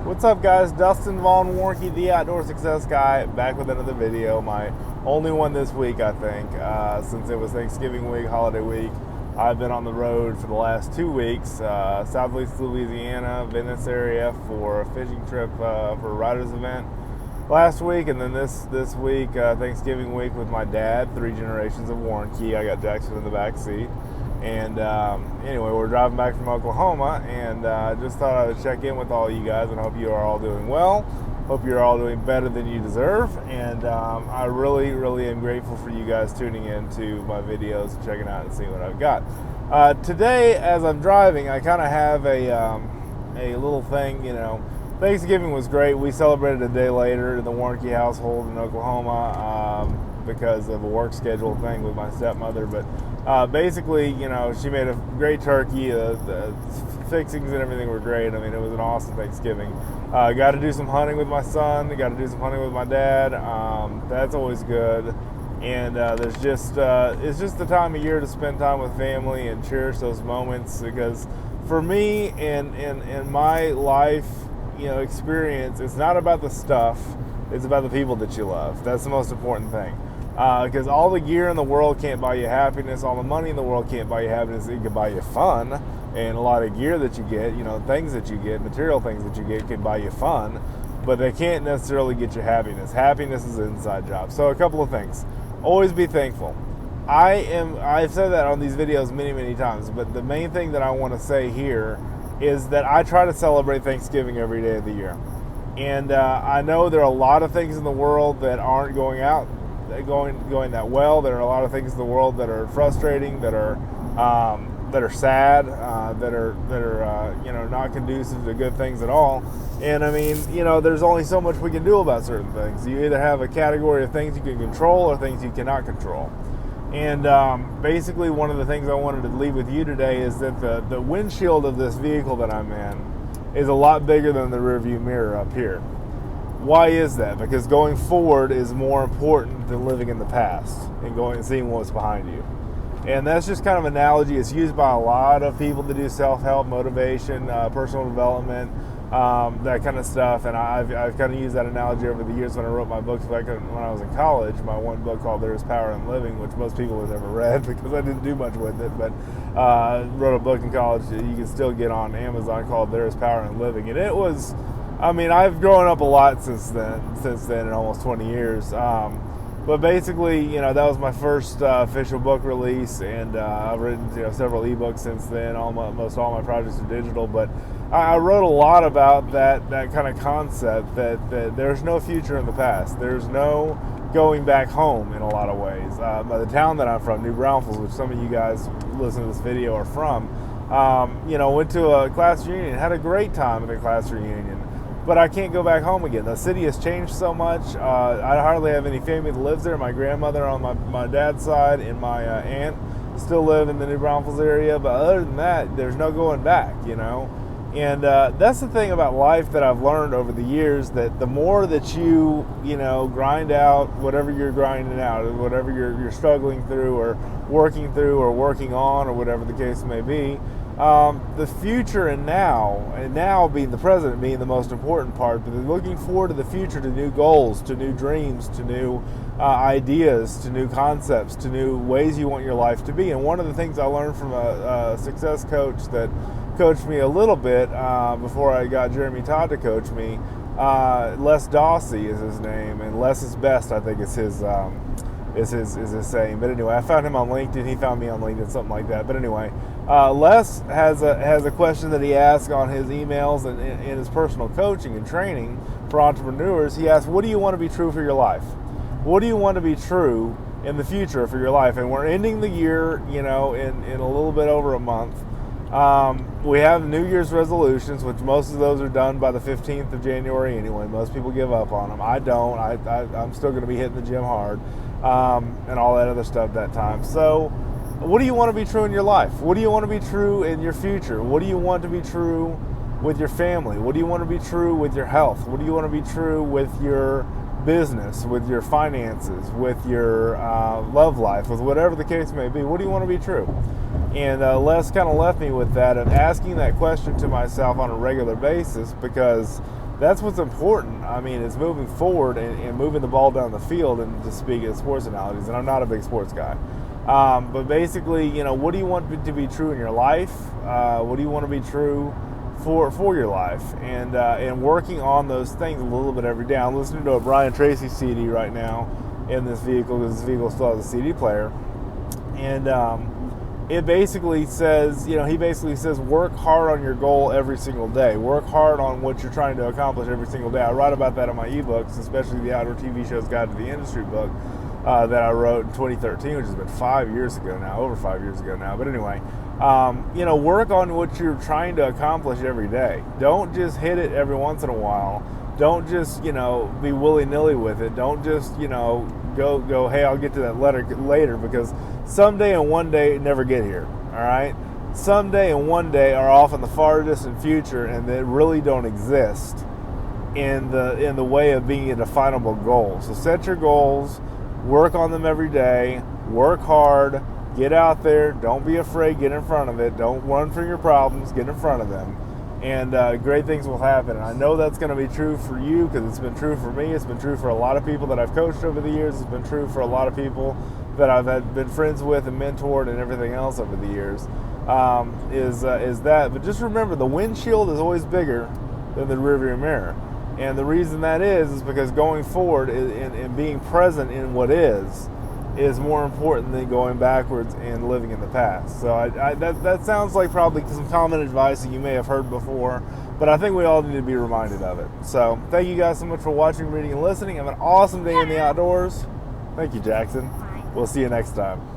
What's up, guys? Dustin von Warncke, the Outdoor Success Guy, back with another video. My only one this week, I think, since it was Thanksgiving week, holiday week. I've been on the road for the last 2 weeks, southeast Louisiana, Venice area for a fishing trip for a writer's event last week, and then this week, Thanksgiving week, with my dad, 3 generations of Warncke. I got Jackson in the back seat. And anyway, we're driving back from Oklahoma, and just thought I would check in with all you guys and hope you are all doing well. Hope you're all doing better than you deserve. And I really, really am grateful for you guys tuning in to my videos and checking out and seeing what I've got. Today, as I'm driving, I kind of have a little thing, you know. Thanksgiving was great. We celebrated a day later in the Warncke household in Oklahoma because of a work schedule thing with my stepmother. But basically, you know, she made a great turkey. The fixings and everything were great. I mean, it was an awesome Thanksgiving. Got to do some hunting with my son. Got to do some hunting with my dad. That's always good. And it's just the time of year to spend time with family and cherish those moments. Because for me, in my life, you know, experience, it's not about the stuff, it's about the people that you love. That's the most important thing. Because all the gear in the world can't buy you happiness, all the money in the world can't buy you happiness. It can buy you fun, and a lot of gear that you get, you know, things that you get, material things that you get can buy you fun, but they can't necessarily get you happiness. Happiness is an inside job. So a couple of things. Always be thankful. I've said that on these videos many, many times, but the main thing that I want to say here is that I try to celebrate Thanksgiving every day of the year. And I know there are a lot of things in the world that aren't going that well. There are a lot of things in the world that are frustrating, that are sad, that are you know, not conducive to good things at all. And I mean, you know, there's only so much we can do about certain things. You either have a category of things you can control or things you cannot control. And basically, one of the things I wanted to leave with you today is that the windshield of this vehicle that I'm in is a lot bigger than the rearview mirror up here. Why is that? Because going forward is more important than living in the past and going and seeing what's behind you. And that's just kind of an analogy. It's used by a lot of people to do self-help, motivation, personal development, that kind of stuff. And I've kind of used that analogy over the years when I wrote my books back when I was in college. My one book called There Is Power in Living, which most people have never read because I didn't do much with it. But wrote a book in college that you can still get on Amazon called There Is Power in Living. And it was, I mean, I've grown up a lot since then in almost 20 years. But basically, you know, that was my first official book release, and I've written, you know, several ebooks since then. Almost all my projects are digital, but I wrote a lot about that kind of concept that there's no future in the past. There's no going back home in a lot of ways. By the town that I'm from, New Braunfels, which some of you guys listening to this video are from, you know, went to a class reunion, had a great time at a class reunion. But I can't go back home again. The city has changed so much. I hardly have any family that lives there. My grandmother on my dad's side and my aunt still live in the New Braunfels area. But other than that, there's no going back, you know. And that's the thing about life that I've learned over the years, that the more that you know, grind out whatever you're grinding out, or whatever you're struggling through or working on, or whatever the case may be, the future and now being the present being the most important part, but looking forward to the future, to new goals, to new dreams, to new ideas, to new concepts, to new ways you want your life to be. And one of the things I learned from a success coach that coached me a little bit before I got Jeremy Todd to coach me, Les Dawsey is his name, and less is best, I think is his saying. But anyway, I found him on LinkedIn. He found me on LinkedIn, something like that. But anyway, Les has a question that he asks on his emails and in his personal coaching and training for entrepreneurs. He asks, what do you want to be true for your life? What do you want to be true in the future for your life? And we're ending the year, you know, in a little bit over a month. We have New Year's resolutions, which most of those are done by the 15th of January anyway. Most people give up on them. I don't. I'm still going to be hitting the gym hard and all that other stuff that time. So what do you want to be true in your life? What do you want to be true in your future? What do you want to be true with your family? What do you want to be true with your health? What do you want to be true with your business, with your finances, with your love life, with whatever the case may be? What do you want to be true? And Les kind of left me with that, of asking that question to myself on a regular basis, because that's what's important. I mean, it's moving forward and moving the ball down the field, and to speak of sports analogies, and I'm not a big sports guy. But basically, what do you want to be true in your life? What do you want to be true for your life? And working on those things a little bit every day. I'm listening to a Brian Tracy CD right now in this vehicle, because this vehicle still has a CD player. And it basically says, he basically says, work hard on your goal every single day. Work hard on what you're trying to accomplish every single day. I write about that in my ebooks, especially the Outdoor TV Show's Guide to the Industry book that I wrote in 2013, which has been 5 years ago now, over 5 years ago now. But anyway, work on what you're trying to accomplish every day. Don't just hit it every once in a while. Don't just, be willy-nilly with it. Don't just, go, hey, I'll get to that later, because someday and one day never get here, all right? Someday and one day are off in the far distant future, and they really don't exist in the way of being a definable goal. So set your goals, work on them every day, work hard, get out there, don't be afraid, get in front of it, don't run from your problems, get in front of them. And great things will happen. And I know that's going to be true for you, because it's been true for me. It's been true for a lot of people that I've coached over the years. It's been true for a lot of people that I've been friends with and mentored and everything else over the years. Is that? But just remember, the windshield is always bigger than the rearview mirror. And the reason that is because going forward and being present in what is more important than going backwards and living in the past. So that sounds like probably some common advice that you may have heard before, but I think we all need to be reminded of it. So thank you guys so much for watching, reading, and listening. Have an awesome day in the outdoors. Thank you, Jackson. We'll see you next time.